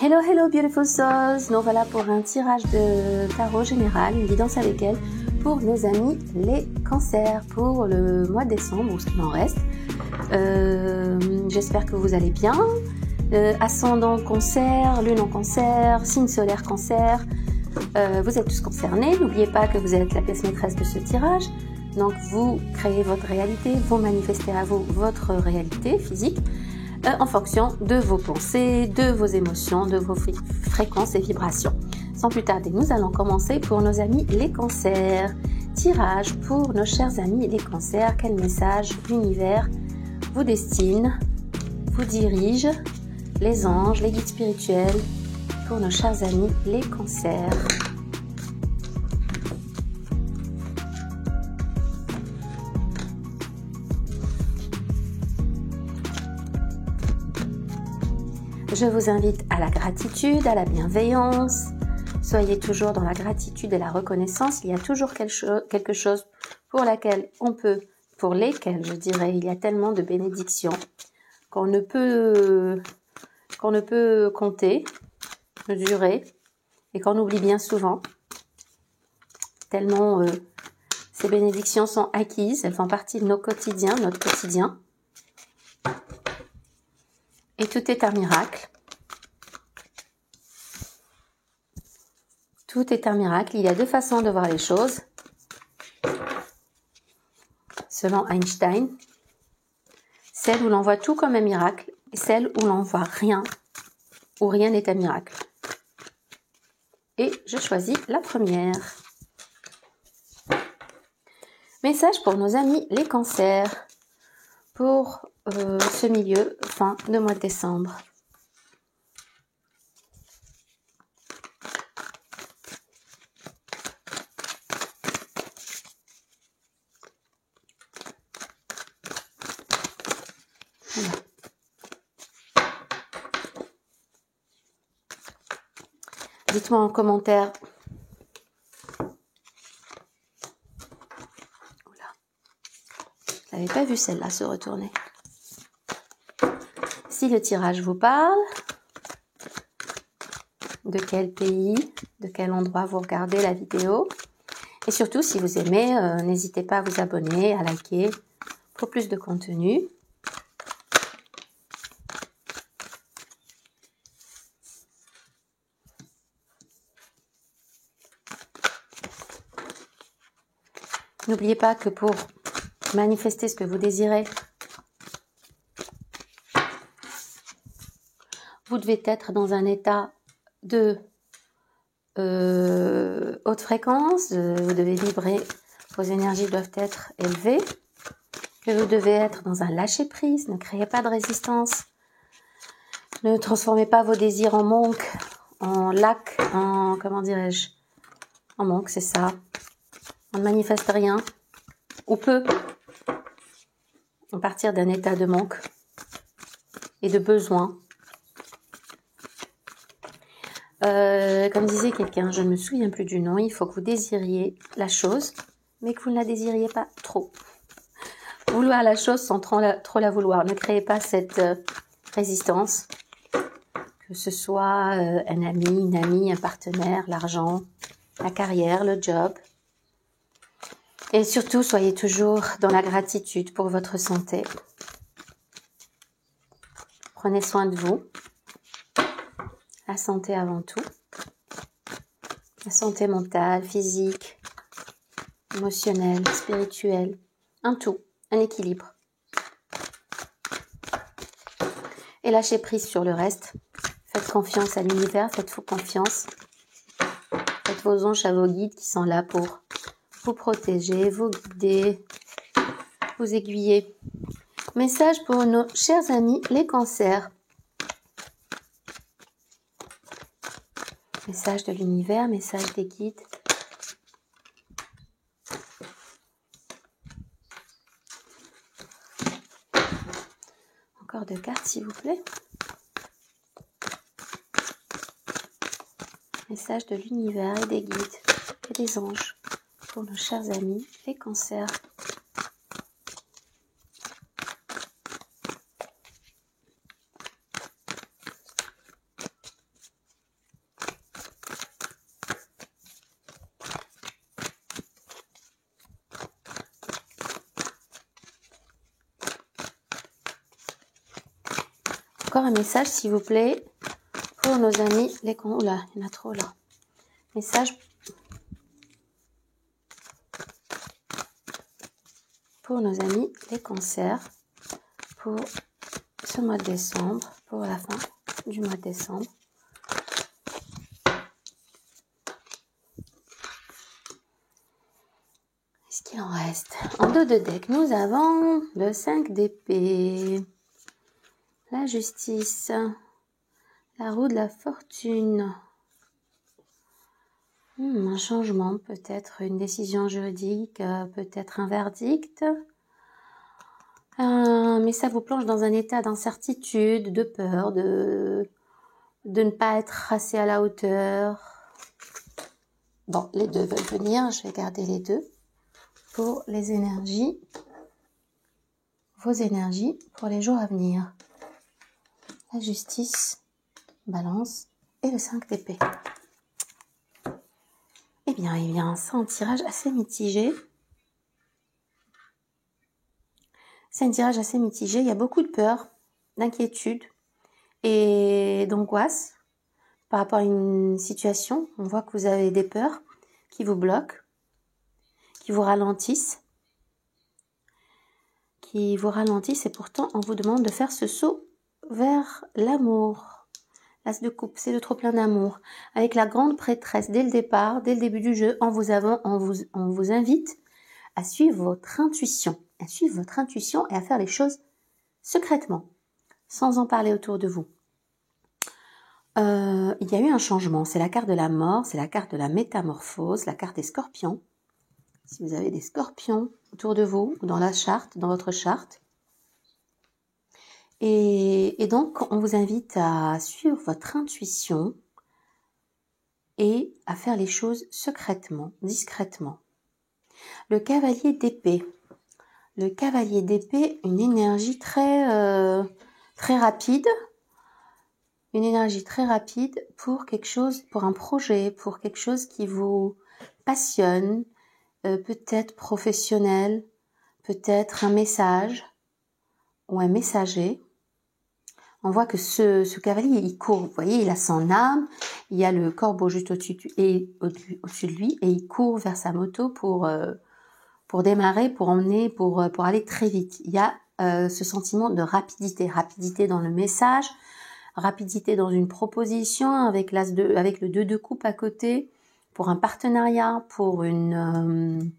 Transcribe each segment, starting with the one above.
Hello, hello beautiful souls. Nous voilà pour un tirage de tarot général, une guidance avec elle pour nos amis les cancers pour le mois de décembre ou ce qu'il en reste. J'espère que vous allez bien. Ascendant cancer, lune en cancer, signe solaire cancer. Vous êtes tous concernés. N'oubliez pas que vous êtes la pièce maîtresse de ce tirage. Donc vous créez votre réalité, vous manifestez à vous votre réalité physique en fonction de vos pensées, de vos émotions, de vos fréquences et vibrations. Sans plus tarder, nous allons commencer pour nos amis les cancers. Tirage pour nos chers amis les cancers. Quel message l'univers vous destine, vous dirige, les anges, les guides spirituels pour nos chers amis les cancers. Je vous invite à la gratitude, à la bienveillance. Soyez toujours dans la gratitude et la reconnaissance. Il y a toujours quelque chose pour lesquelles je dirais, il y a tellement de bénédictions qu'on ne peut compter, mesurer, et qu'on oublie bien souvent. Tellement ces bénédictions sont acquises, elles font partie de notre quotidien. Et tout est un miracle. Tout est un miracle. Il y a deux façons de voir les choses. Selon Einstein, celle où l'on voit tout comme un miracle et celle où l'on voit rien, où rien n'est un miracle. Et je choisis la première. Message pour nos amis les cancers pour ce milieu fin de mois de décembre. Voilà. Dites-moi en commentaire. Je n'avais pas vu celle-là se retourner. Si le tirage vous parle, de quel pays, de quel endroit vous regardez la vidéo. Et surtout, si vous aimez, n'hésitez pas à vous abonner, à liker pour plus de contenu. N'oubliez pas que pour manifester ce que vous désirez, vous devez être dans un état de haute fréquence, vous devez vibrer, vos énergies doivent être élevées, vous devez être dans un lâcher-prise, ne créez pas de résistance, ne transformez pas vos désirs en manque, en lac, en manque, c'est ça. On ne manifeste rien, ou peu, à partir d'un état de manque et de besoin. Comme disait quelqu'un, je ne me souviens plus du nom, il faut que vous désiriez la chose, mais que vous ne la désiriez pas trop. Vouloir la chose sans trop la vouloir. Ne créez pas cette résistance, que ce soit un ami, une amie, un partenaire, l'argent, la carrière, le job. Et surtout, soyez toujours dans la gratitude pour votre santé. Prenez soin de vous. La santé avant tout. La santé mentale, physique, émotionnelle, spirituelle. Un tout, un équilibre. Et lâchez prise sur le reste. Faites confiance à l'univers, faites-vous confiance. Faites vos anges à vos guides qui sont là pour vous protéger, vous guider, vous aiguiller. Message pour nos chers amis les cancers. Message de l'univers, message des guides. Encore deux cartes s'il vous plaît. Message de l'univers et des guides et des anges pour nos chers amis les cancers. Encore un message, s'il vous plaît, pour nos amis les cancers. Oula, il y en a trop là. Message pour nos amis les cancers pour ce mois de décembre, pour la fin du mois de décembre. Qu'est-ce qu'il en reste? En dos de deck, nous avons le 5 d'épée, la justice, la roue de la fortune, un changement, peut-être une décision juridique, peut-être un verdict. Mais ça vous plonge dans un état d'incertitude, de peur, de ne pas être assez à la hauteur. Bon, les deux veulent venir, je vais garder les deux pour les énergies, vos énergies pour les jours à venir. La justice, balance et le 5 d'épée. Eh bien, c'est un tirage assez mitigé. C'est un tirage assez mitigé. Il y a beaucoup de peur, d'inquiétude et d'angoisse par rapport à une situation. On voit que vous avez des peurs qui vous bloquent, qui vous ralentissent. Et pourtant on vous demande de faire ce saut vers l'amour. L'as de coupe, c'est le trop plein d'amour. Avec la grande prêtresse, dès le départ, dès le début du jeu, on vous invite à suivre votre intuition. Et à faire les choses secrètement, sans en parler autour de vous. Il y a eu un changement. C'est la carte de la mort, c'est la carte de la métamorphose, la carte des scorpions. Si vous avez des scorpions autour de vous, ou dans votre charte. Et donc, on vous invite à suivre votre intuition et à faire les choses secrètement, discrètement. Le cavalier d'épée. Le cavalier d'épée, une énergie très rapide. Une énergie très rapide pour quelque chose, pour un projet, pour quelque chose qui vous passionne, peut-être professionnel, peut-être un message ou un messager. On voit que ce cavalier, il court, vous voyez, il a son âme, il y a le corbeau juste au-dessus de lui et il court vers sa moto pour démarrer, pour emmener, pour aller très vite. Il y a ce sentiment de rapidité dans le message, rapidité dans une proposition avec le 2 de coupe à côté, pour un partenariat, pour une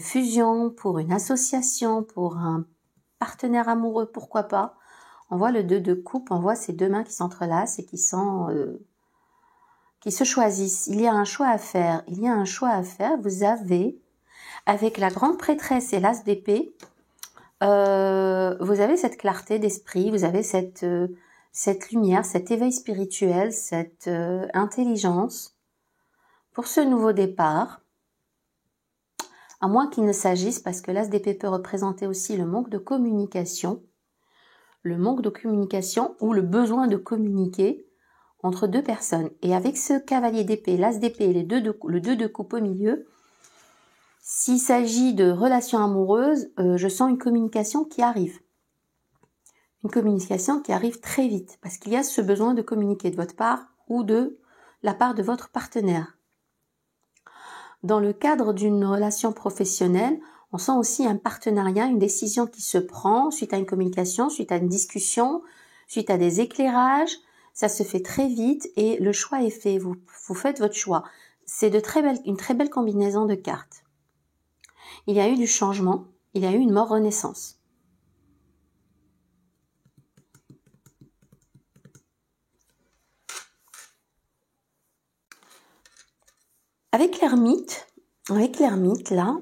fusion, pour une association, pour un partenaire amoureux, pourquoi pas. On voit le 2 de coupe, on voit ces deux mains qui s'entrelacent et qui se choisissent. Il y a un choix à faire. Vous avez, avec la grande prêtresse et l'as d'épée, vous avez cette clarté d'esprit, vous avez cette lumière, cet éveil spirituel, cette intelligence pour ce nouveau départ. À moins qu'il ne s'agisse, parce que l'as d'épée peut représenter aussi le manque de communication, ou le besoin de communiquer entre deux personnes. Et avec ce cavalier d'épée, l'as d'épée et le 2 de coupe au milieu, s'il s'agit de relations amoureuses, je sens une communication qui arrive. Une communication qui arrive très vite, parce qu'il y a ce besoin de communiquer de votre part ou de la part de votre partenaire. Dans le cadre d'une relation professionnelle, on sent aussi un partenariat, une décision qui se prend suite à une communication, suite à une discussion, suite à des éclairages. Ça se fait très vite et le choix est fait. Vous faites votre choix. C'est une très belle combinaison de cartes. Il y a eu du changement, il y a eu une mort-renaissance. Avec l'ermite, là,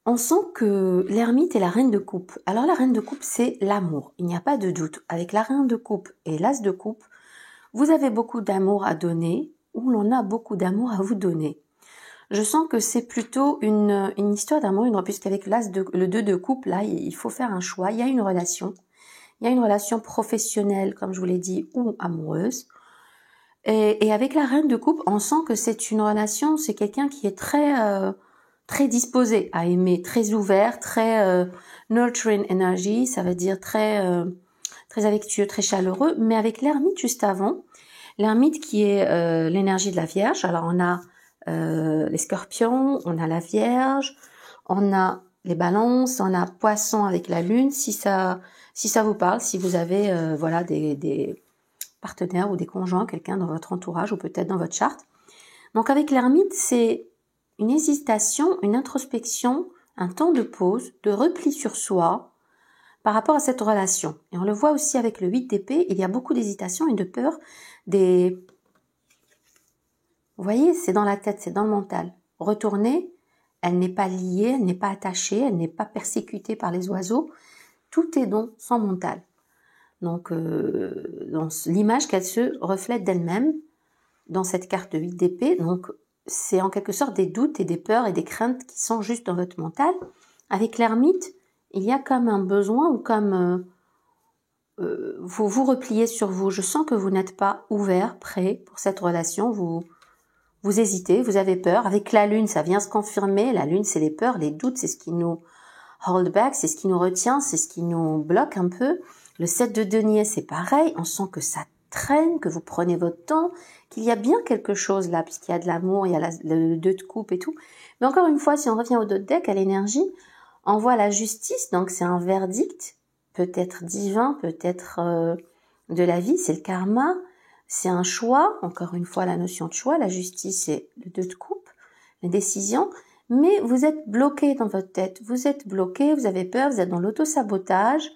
on sent que l'ermite est la reine de coupe. Alors la reine de coupe, c'est l'amour. Il n'y a pas de doute. Avec la reine de coupe et l'as de coupe, vous avez beaucoup d'amour à donner ou l'on a beaucoup d'amour à vous donner. Je sens que c'est plutôt une histoire d'amour, puisqu'avec le 2 de coupe, là, il faut faire un choix. Il y a une relation. Il y a une relation professionnelle, comme je vous l'ai dit, ou amoureuse. Et avec la reine de coupe, on sent que c'est une relation, c'est quelqu'un qui est très disposé à aimer, très ouvert, très nurturing energy, ça veut dire très très affectueux, très chaleureux, mais avec l'ermite juste avant. L'ermite qui est l'énergie de la Vierge. Alors on a les scorpions, on a la Vierge, on a les balances, on a poisson avec la lune. Si ça vous parle, si vous avez voilà des partenaires ou des conjoints, quelqu'un dans votre entourage ou peut-être dans votre charte. Donc avec l'ermite, c'est une hésitation, une introspection, un temps de pause, de repli sur soi par rapport à cette relation. Et on le voit aussi avec le 8 d'épée, il y a beaucoup d'hésitation et de peur. Vous voyez, c'est dans la tête, c'est dans le mental. Retourner, elle n'est pas liée, elle n'est pas attachée, elle n'est pas persécutée par les oiseaux. Tout est dans son mental. Donc, dans l'image qu'elle se reflète d'elle-même dans cette carte de 8 d'épée. Donc, c'est en quelque sorte des doutes et des peurs et des craintes qui sont juste dans votre mental. Avec l'ermite, il y a comme un besoin ou comme vous vous repliez sur vous. Je sens que vous n'êtes pas ouvert, prêt pour cette relation. Vous hésitez, vous avez peur. Avec la lune, ça vient se confirmer. La lune, c'est les peurs, les doutes, c'est ce qui nous hold back, c'est ce qui nous retient, c'est ce qui nous bloque un peu. Le 7 de denier, c'est pareil. On sent que ça traîne, que vous prenez votre temps, qu'il y a bien quelque chose là, puisqu'il y a de l'amour, il y a le 2 de coupe et tout. Mais encore une fois, si on revient au 2 de deck, à l'énergie, on voit la justice, donc c'est un verdict, peut-être divin, peut-être de la vie, c'est le karma, c'est un choix, encore une fois la notion de choix, la justice c'est le 2 de coupe, les décisions, mais vous êtes bloqué dans votre tête, vous êtes bloqué, vous avez peur, vous êtes dans l'auto-sabotage,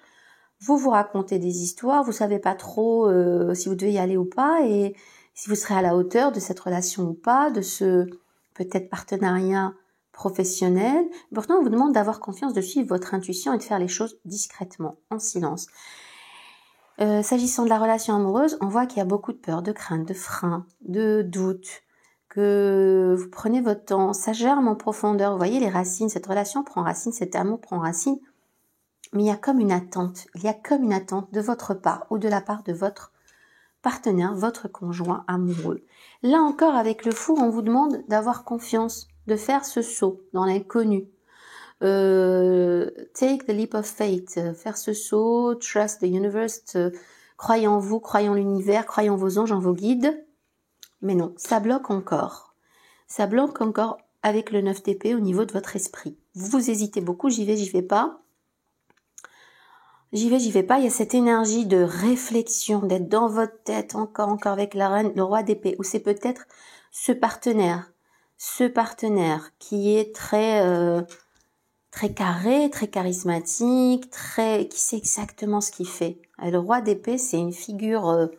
vous vous racontez des histoires, vous savez pas trop si vous devez y aller ou pas, et si vous serez à la hauteur de cette relation ou pas, de ce peut-être partenariat professionnel. Pourtant, on vous demande d'avoir confiance, de suivre votre intuition et de faire les choses discrètement, en silence. S'agissant de la relation amoureuse, on voit qu'il y a beaucoup de peur, de crainte, de frein, de doute, que vous prenez votre temps, ça germe en profondeur. Vous voyez les racines, cette relation prend racine, cet amour prend racine, mais il y a comme une attente, de votre part ou de la part de votre partenaire, votre conjoint amoureux. Là encore, avec le fou, on vous demande d'avoir confiance, de faire ce saut dans l'inconnu. Take the leap of faith, faire ce saut, trust the universe, croyez en vous, croyez en l'univers, croyez en vos anges, en vos guides. Mais non, ça bloque encore. Ça bloque encore avec le 9 d'épée au niveau de votre esprit. Vous hésitez beaucoup, j'y vais pas. J'y vais pas. Il y a cette énergie de réflexion, d'être dans votre tête encore avec la reine, le roi d'épée, ou c'est peut-être ce partenaire qui est très carré, très charismatique, qui sait exactement ce qu'il fait. Et le roi d'épée, c'est une figure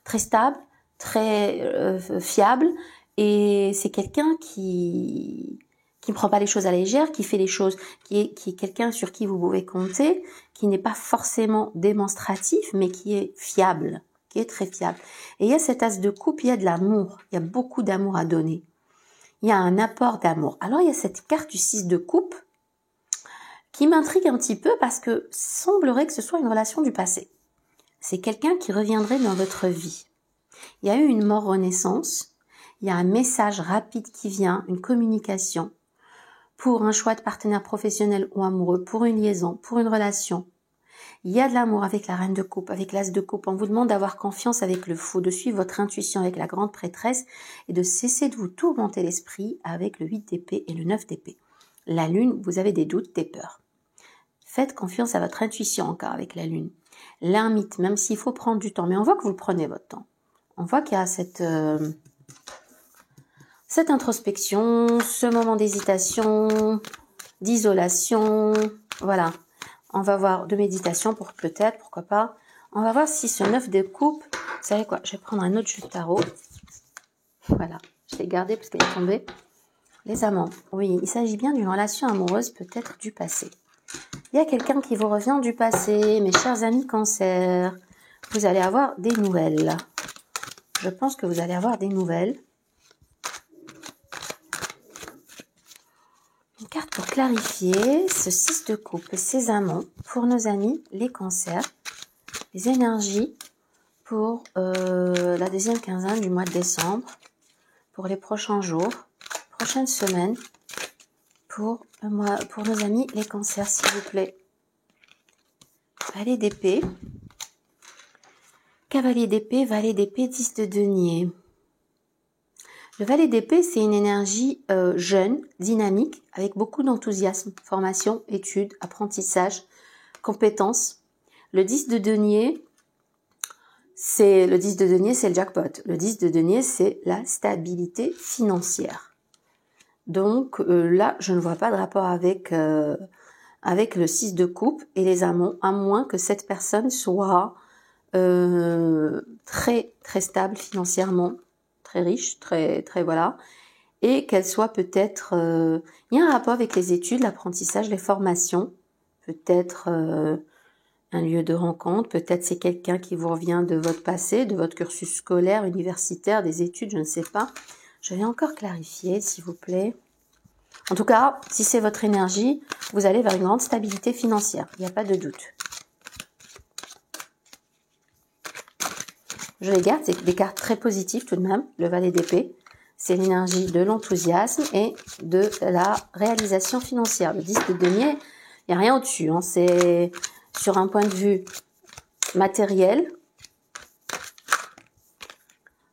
très stable, très fiable, et c'est quelqu'un qui ne prend pas les choses à la légère, qui fait les choses, qui est quelqu'un sur qui vous pouvez compter, qui n'est pas forcément démonstratif, mais qui est fiable, qui est très fiable. Et il y a cet as de coupe, il y a de l'amour, il y a beaucoup d'amour à donner. Il y a un apport d'amour. Alors il y a cette carte du 6 de coupe, qui m'intrigue un petit peu parce que semblerait que ce soit une relation du passé. C'est quelqu'un qui reviendrait dans votre vie. Il y a eu une mort-renaissance, il y a un message rapide qui vient, une communication, pour un choix de partenaire professionnel ou amoureux, pour une liaison, pour une relation. Il y a de l'amour avec la reine de coupe, avec l'as de coupe. On vous demande d'avoir confiance avec le fou, de suivre votre intuition avec la grande prêtresse et de cesser de vous tourmenter l'esprit avec le 8 d'épée et le 9 d'épée. La lune, vous avez des doutes, des peurs. Faites confiance à votre intuition encore avec la lune. L'ermite, même s'il faut prendre du temps, mais on voit que vous prenez votre temps. On voit qu'il y a cette introspection, ce moment d'hésitation, d'isolation, voilà. On va voir de méditation pour peut-être, pourquoi pas. On va voir si ce 9 de coupe, vous savez quoi, je vais prendre un autre jeu de tarot. Voilà, je l'ai gardé parce qu'elle est tombée. Les amants, oui, il s'agit bien d'une relation amoureuse, peut-être du passé. Il y a quelqu'un qui vous revient du passé, mes chers amis Cancer. Vous allez avoir des nouvelles. Je pense que vous allez avoir des nouvelles. Une carte pour clarifier ce 6 de coupe, ces amants, pour nos amis les Cancers. Les énergies pour la deuxième quinzaine du mois de décembre, pour les prochains jours, prochaines semaines, pour nos amis les Cancers, s'il vous plaît. Allez d'épée. Cavalier d'épée, valet d'épée, 10 de denier. Le valet d'épée, c'est une énergie jeune, dynamique, avec beaucoup d'enthousiasme, formation, études, apprentissage, compétences. Le 10 de denier, c'est le jackpot. Le 10 de denier, c'est la stabilité financière. Donc là, je ne vois pas de rapport avec le 6 de coupe et les amants, à moins que cette personne soit très très stable financièrement, très riche, très voilà, et qu'elle soit peut-être, il y a un rapport avec les études, l'apprentissage, les formations, peut-être un lieu de rencontre, peut-être c'est quelqu'un qui vous revient de votre passé, de votre cursus scolaire, universitaire, des études, je ne sais pas. Je vais encore clarifier, s'il vous plaît. En tout cas, si c'est votre énergie, vous allez vers une grande stabilité financière, il n'y a pas de doute. Je les garde, c'est des cartes très positives tout de même. Le valet d'épée, c'est l'énergie de l'enthousiasme et de la réalisation financière. Le 10 de denier, il n'y a rien au-dessus. Hein. C'est sur un point de vue matériel.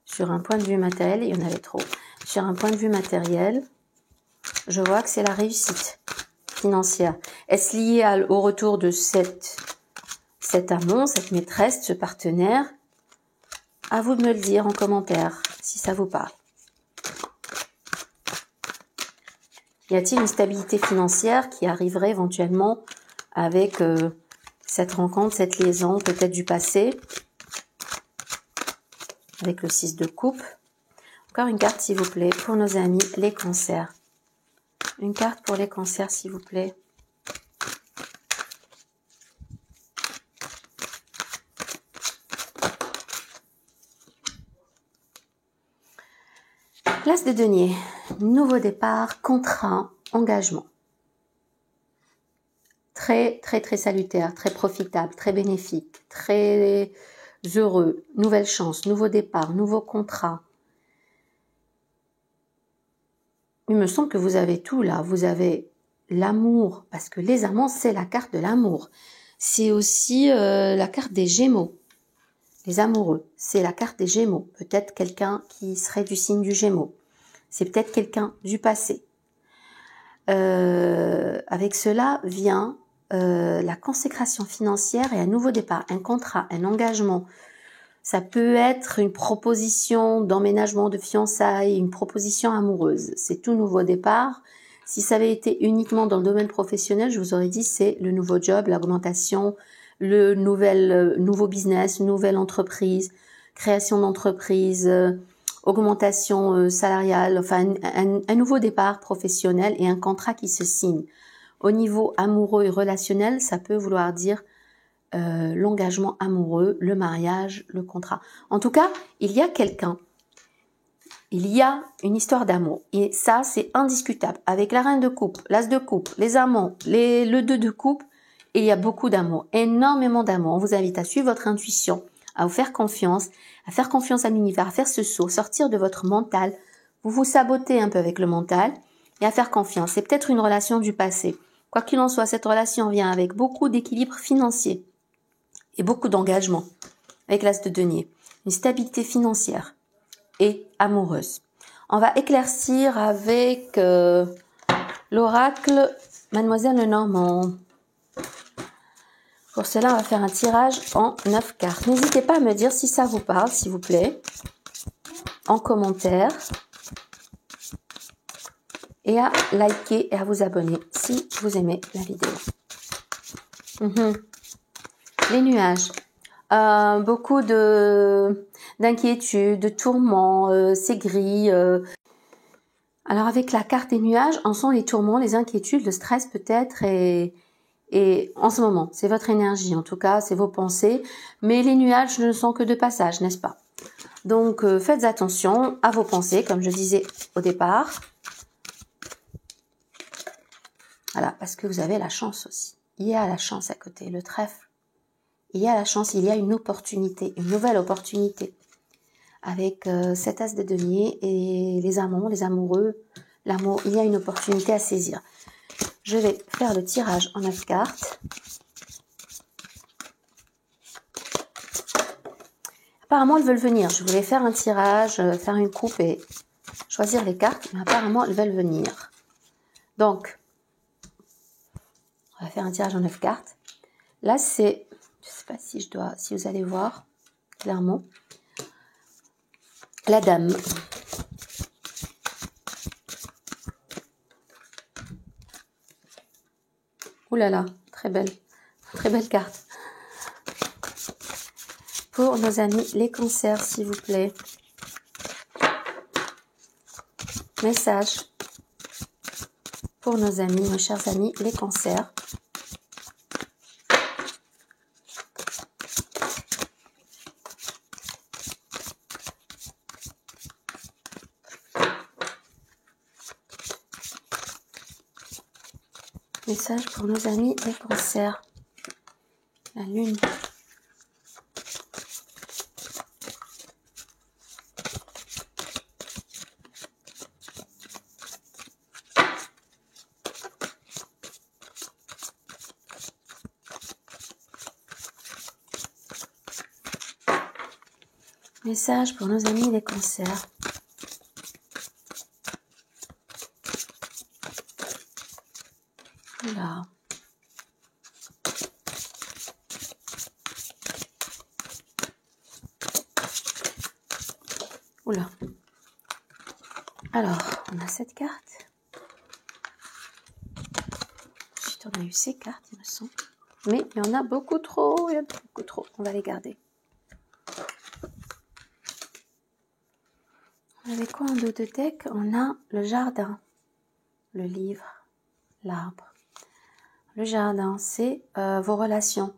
Sur un point de vue matériel, il y en avait trop. Sur un point de vue matériel, je vois que c'est la réussite financière. Est-ce lié au retour de cet amant, cette maîtresse, ce partenaire? À vous de me le dire en commentaire, si ça vous parle. Y a-t-il une stabilité financière qui arriverait éventuellement avec cette rencontre, cette liaison, peut-être du passé, avec le 6 de coupe? Encore une carte, s'il vous plaît, pour nos amis, les cancers. Une carte pour les cancers, s'il vous plaît. L'As de denier, nouveau départ, contrat, engagement. Très, très, très salutaire, très profitable, très bénéfique, très heureux, nouvelle chance, nouveau départ, nouveau contrat. Il me semble que vous avez tout là, vous avez l'amour, parce que les amants, c'est la carte de l'amour. C'est aussi la carte des Gémeaux. Les amoureux, c'est la carte des Gémeaux. Peut-être quelqu'un qui serait du signe du Gémeaux. C'est peut-être quelqu'un du passé. Avec cela vient la consécration financière et un nouveau départ, un contrat, un engagement. Ça peut être une proposition d'emménagement, de fiançailles, une proposition amoureuse. C'est tout nouveau départ. Si ça avait été uniquement dans le domaine professionnel, je vous aurais dit c'est le nouveau job, l'augmentation, le nouveau business, nouvelle entreprise, création d'entreprise, augmentation salariale, enfin un nouveau départ professionnel et un contrat qui se signe. Au niveau amoureux et relationnel, ça peut vouloir dire l'engagement amoureux, le mariage, le contrat. En tout cas, il y a quelqu'un. Il y a une histoire d'amour. Et ça, c'est indiscutable. Avec la reine de coupe, l'as de coupe, les amants, le 2 de coupe, il y a beaucoup d'amour, énormément d'amour. On vous invite à suivre votre intuition, à vous faire confiance à l'univers, à faire ce saut, sortir de votre mental. Vous vous sabotez un peu avec le mental et à faire confiance. C'est peut-être une relation du passé. Quoi qu'il en soit, cette relation vient avec beaucoup d'équilibre financier et beaucoup d'engagement avec l'as de denier. Une stabilité financière et amoureuse. On va éclaircir avec l'oracle Mademoiselle Lenormand. Pour cela, on va faire un tirage en 9 cartes. N'hésitez pas à me dire si ça vous parle, s'il vous plaît, en commentaire. Et à liker et à vous abonner si vous aimez la vidéo. Les nuages. Beaucoup d'inquiétudes, de tourments, c'est gris. Alors avec la carte des nuages, en sont les tourments, les inquiétudes, le stress peut-être et en ce moment, c'est votre énergie, en tout cas, c'est vos pensées. Mais les nuages ne sont que de passage, n'est-ce pas? Donc faites attention à vos pensées, comme je disais au départ. Voilà, parce que vous avez la chance aussi. Il y a la chance à côté, le trèfle. Il y a la chance, il y a une opportunité, une nouvelle opportunité. Avec cet as de denier et les amants, les amoureux, l'amour, il y a une opportunité à saisir. Je vais faire le tirage en 9 cartes. apparemment, elles veulent venir. Je voulais faire un tirage, faire une coupe et choisir les cartes, mais apparemment, elles veulent venir. Donc, on va faire un tirage en 9 cartes. Là, c'est, je sais pas si vous allez voir clairement, la dame. Ouh là là, très belle carte. Pour nos amis les cancers, s'il vous plaît. Message pour nos amis, nos chers amis les cancers. Message pour nos amis les cancers. La lune. Message pour nos amis les cancers. Voilà. Oula. Alors, on a cette carte. Ensuite, on a eu ces cartes, il me semble. Mais il y en a beaucoup trop. Il y en a beaucoup trop. On va les garder. On avait quoi en dos de deck? On a le jardin, le livre, l'arbre. Le jardin, c'est vos relations.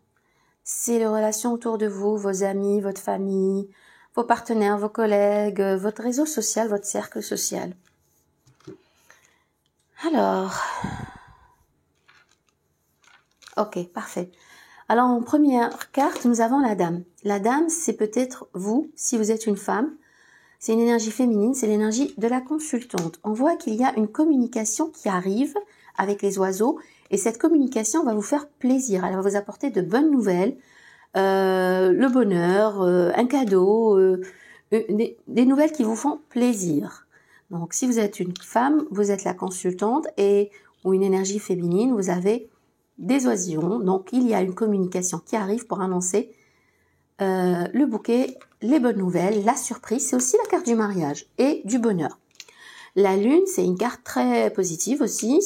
C'est les relations autour de vous, vos amis, votre famille, vos partenaires, vos collègues, votre réseau social, votre cercle social. Alors, ok, parfait. Alors, en première carte, nous avons la dame. La dame, c'est peut-être vous, si vous êtes une femme. C'est une énergie féminine, c'est l'énergie de la consultante. On voit qu'il y a une communication qui arrive avec les oiseaux et cette communication va vous faire plaisir. Elle va vous apporter de bonnes nouvelles, le bonheur, un cadeau, des nouvelles qui vous font plaisir. Donc, si vous êtes une femme, vous êtes la consultante ou une énergie féminine, vous avez des oisillons. Donc, il y a une communication qui arrive pour annoncer le bouquet, les bonnes nouvelles, la surprise. C'est aussi la carte du mariage et du bonheur. La lune, c'est une carte très positive aussi.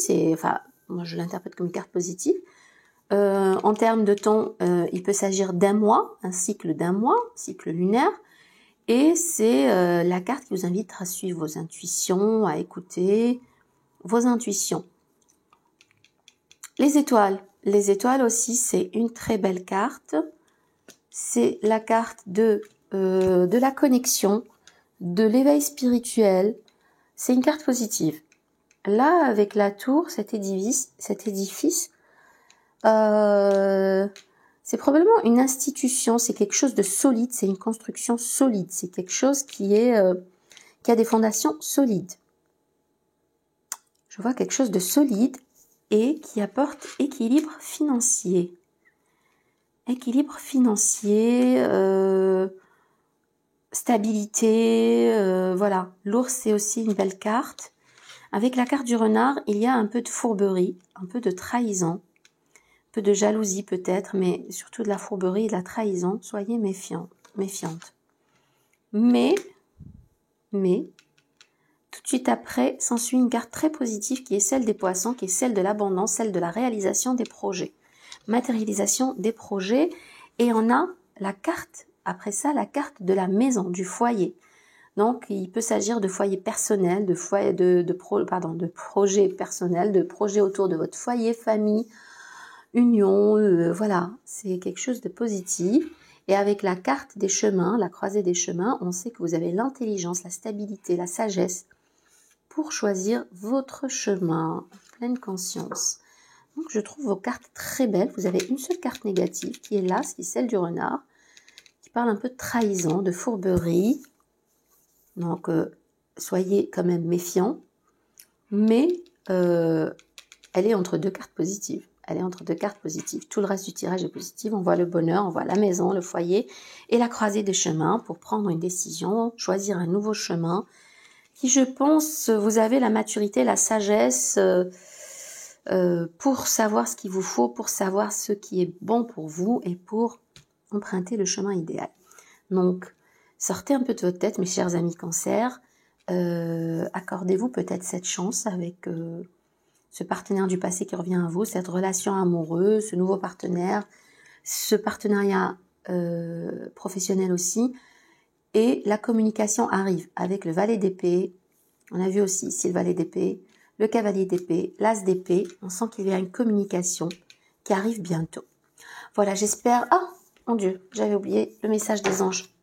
Moi, je l'interprète comme une carte positive. En termes de temps, il peut s'agir d'un mois, un cycle lunaire. Et c'est la carte qui vous invite à suivre vos intuitions, à écouter vos intuitions. Les étoiles aussi, c'est une très belle carte. C'est la carte de la connexion, de l'éveil spirituel. C'est une carte positive. Là, avec la tour, cet édifice, c'est probablement une institution, c'est quelque chose de solide, c'est une construction solide, c'est quelque chose qui a des fondations solides. Je vois quelque chose de solide et qui apporte équilibre financier. Stabilité, voilà. L'ours, c'est aussi une belle carte. Avec la carte du renard, il y a un peu de fourberie, un peu de trahison, un peu de jalousie peut-être, mais surtout de la fourberie et de la trahison. Soyez méfiante. Mais, tout de suite après, s'ensuit une carte très positive qui est celle des poissons, qui est celle de l'abondance, celle de la réalisation des projets. Matérialisation des projets. Et on a la carte, après ça, la carte de la maison, du foyer. Donc, il peut s'agir de foyer personnel, de projet personnel, de projet autour de votre foyer, famille, union, voilà. C'est quelque chose de positif. Et avec la carte des chemins, la croisée des chemins, on sait que vous avez l'intelligence, la stabilité, la sagesse pour choisir votre chemin, en pleine conscience. Donc, je trouve vos cartes très belles. Vous avez une seule carte négative qui est là, c'est celle du renard, qui parle un peu de trahison, de fourberie. Donc, soyez quand même méfiants. Mais elle est entre deux cartes positives. elle est entre deux cartes positives. Tout le reste du tirage est positif. On voit le bonheur, on voit la maison, le foyer et la croisée des chemins pour prendre une décision, choisir un nouveau chemin qui, je pense, vous avez la maturité, la sagesse pour savoir ce qu'il vous faut, pour savoir ce qui est bon pour vous et pour emprunter le chemin idéal. Donc, sortez un peu de votre tête, mes chers amis Cancer. Accordez-vous peut-être cette chance avec ce partenaire du passé qui revient à vous, cette relation amoureuse, ce nouveau partenaire, ce partenariat professionnel aussi. Et la communication arrive avec le valet d'épée. On a vu aussi ici le valet d'épée, le cavalier d'épée, l'as d'épée. On sent qu'il y a une communication qui arrive bientôt. Voilà, j'espère... Ah, mon Dieu, j'avais oublié le message des anges.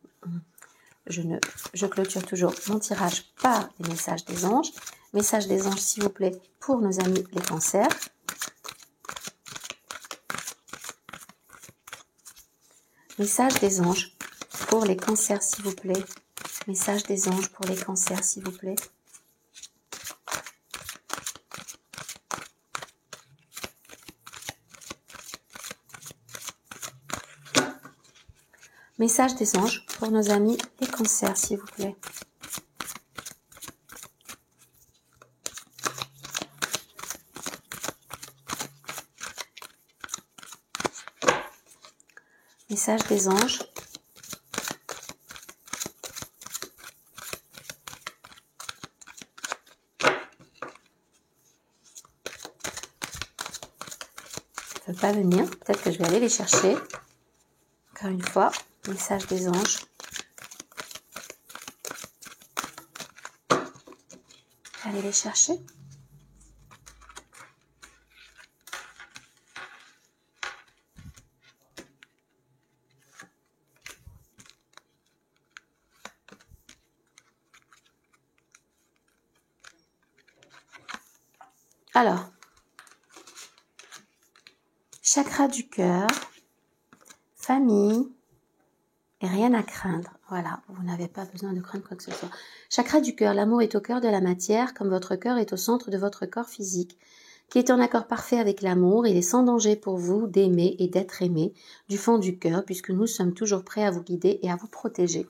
Je clôture toujours mon tirage par les messages des anges. Message des anges, s'il vous plaît, pour nos amis les cancers. Message des anges pour les cancers, s'il vous plaît. Message des anges pour les cancers, s'il vous plaît. Message des anges pour nos amis les cancers, s'il vous plaît. Message des anges. Ne veut pas venir. Peut-être que je vais aller les chercher. Encore une fois, message des anges. Allez les chercher. Alors, chakra du cœur, famille et rien à craindre. Voilà, vous n'avez pas besoin de craindre quoi que ce soit. Chakra du cœur, l'amour est au cœur de la matière, comme votre cœur est au centre de votre corps physique, qui est en accord parfait avec l'amour. Il est sans danger pour vous d'aimer et d'être aimé du fond du cœur, puisque nous sommes toujours prêts à vous guider et à vous protéger.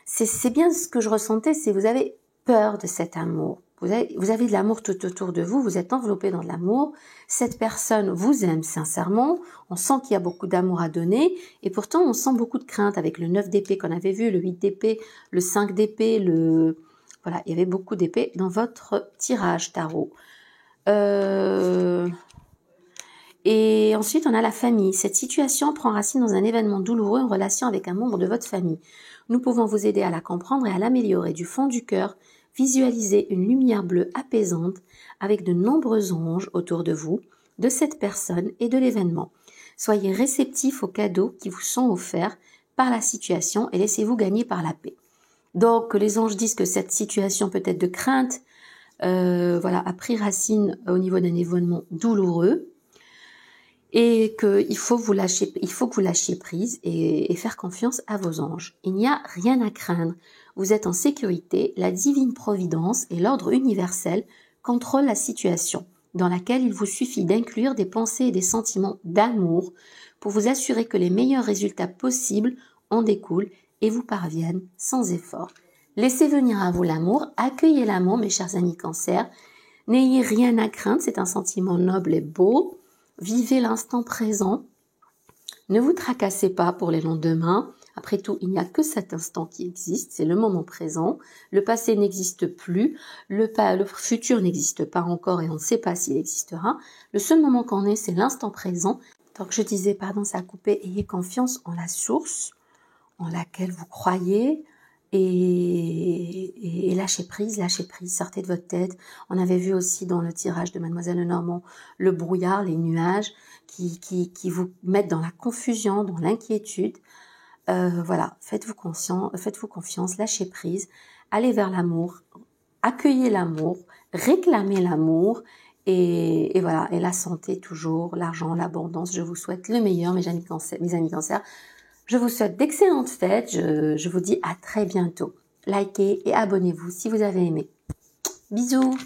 C'est bien ce que je ressentais, c'est vous avez peur de cet amour. Vous avez de l'amour tout autour de vous, vous êtes enveloppé dans de l'amour. Cette personne vous aime sincèrement, on sent qu'il y a beaucoup d'amour à donner, et pourtant on sent beaucoup de crainte avec le 9 d'épée qu'on avait vu, le 8 d'épée, le 5 d'épée, voilà, il y avait beaucoup d'épées dans votre tirage tarot. Et ensuite, on a la famille. Cette situation prend racine dans un événement douloureux en relation avec un membre de votre famille. Nous pouvons vous aider à la comprendre et à l'améliorer du fond du cœur. Visualisez une lumière bleue apaisante avec de nombreux anges autour de vous, de cette personne et de l'événement. Soyez réceptifs aux cadeaux qui vous sont offerts par la situation et laissez-vous gagner par la paix. Donc, les anges disent que cette situation peut-être de crainte voilà, a pris racine au niveau d'un événement douloureux et qu'il faut que vous lâchiez prise et faire confiance à vos anges. Il n'y a rien à craindre. Vous êtes en sécurité, la divine providence et l'ordre universel contrôlent la situation, dans laquelle il vous suffit d'inclure des pensées et des sentiments d'amour pour vous assurer que les meilleurs résultats possibles en découlent et vous parviennent sans effort. Laissez venir à vous l'amour, accueillez l'amour, mes chers amis Cancer. N'ayez rien à craindre, c'est un sentiment noble et beau. Vivez l'instant présent. Ne vous tracassez pas pour les lendemains. Après tout, il n'y a que cet instant qui existe, c'est le moment présent. Le passé n'existe plus, le futur n'existe pas encore et on ne sait pas s'il existera. Le seul moment qu'on ait, c'est l'instant présent. Donc je disais, pardon, ça a coupé, ayez confiance en la source, en laquelle vous croyez, et lâchez prise, sortez de votre tête. On avait vu aussi dans le tirage de Mademoiselle Lenormand le brouillard, les nuages qui vous mettent dans la confusion, dans l'inquiétude. Voilà, faites-vous confiance, lâchez prise, allez vers l'amour, accueillez l'amour, réclamez l'amour et voilà, et la santé toujours, l'argent, l'abondance. Je vous souhaite le meilleur, mes amis Cancer. Je vous souhaite d'excellentes fêtes. Je vous dis à très bientôt. Likez et abonnez-vous si vous avez aimé. Bisous.